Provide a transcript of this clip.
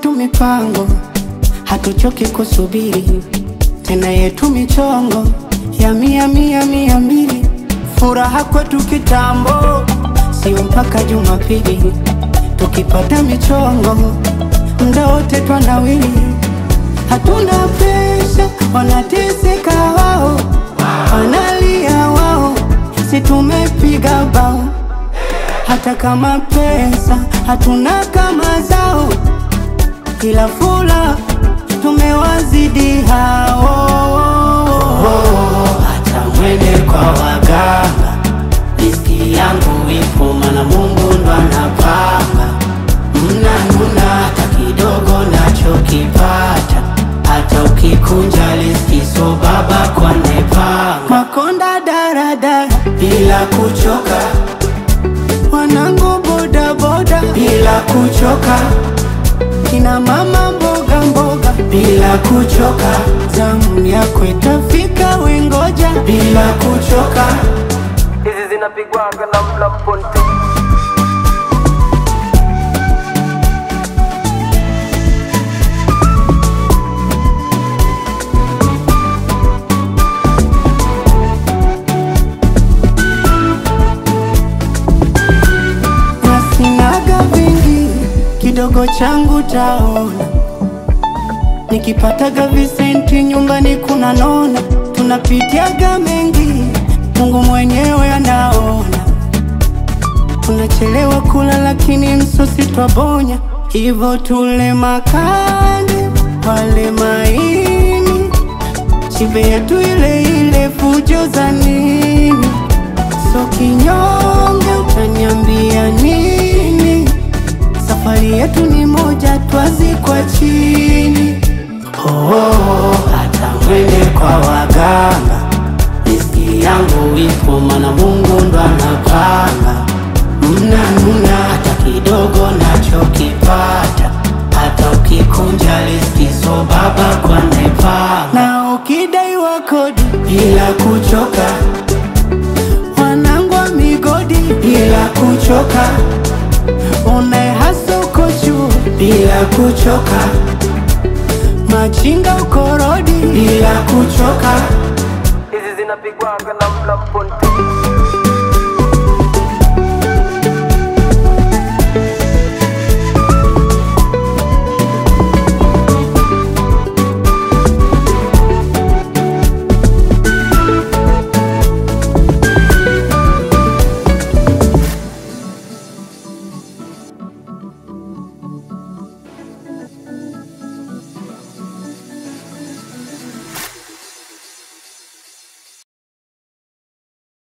yetu mipango, hatuchoki kusubiri tena yetu michongo ya mia mbili. Furaha kwetu kitambo, sio mpaka Jumapili. Tukipata michongo, muda wote twanawili. Hatuna presha, wanateseka wao, wanalia wao, si tumepiga bao. Hata kama pesa hatuna kama zao, ila furaha tumewazidi hao. Hata mwende kwa waganga, riziki yangu ipo, maana Mungu ndo anapanga. Mnanuna hata kidogo nachokipata, hata ukikunja riziki so baba kwa nepanga. Makonda daradara bila kuchoka, wanangu boda boda bila kuchoka, kina mama mboga mboga bila kuchoka. Zamu yako itafika, wengoja bila kuchoka. Hizi zinapigwa na mlaponte. Nasinaga vingi, kidogo changu taona. Nikipataga visenti nyumbani kuna nona. Tunapitiaga mengi, Mungu mwenyewe anaona. Tunachelewa kula lakini msosi twabonya. Hivo tule makande, wale maini, shibe yetu ile ile, fujo za nini? So kinyonge utaniambia nini? Safari yetu ni moja, twazikwa chini. Hata mwende kwa waganga, riziki yangu ipo, maana Mungu ndo anapanga. Mnanuna hata kidogo nachokipata, hata ukikunja riziki so baba kwa nepanga. Na ukidaiwa kodi bila kuchoka, wanangu wa migodi bila kuchoka, unaehasa uko juu bila kuchoka, machinga ukorodi bila kuchoka. Hizi zinapigwa na mlaponte.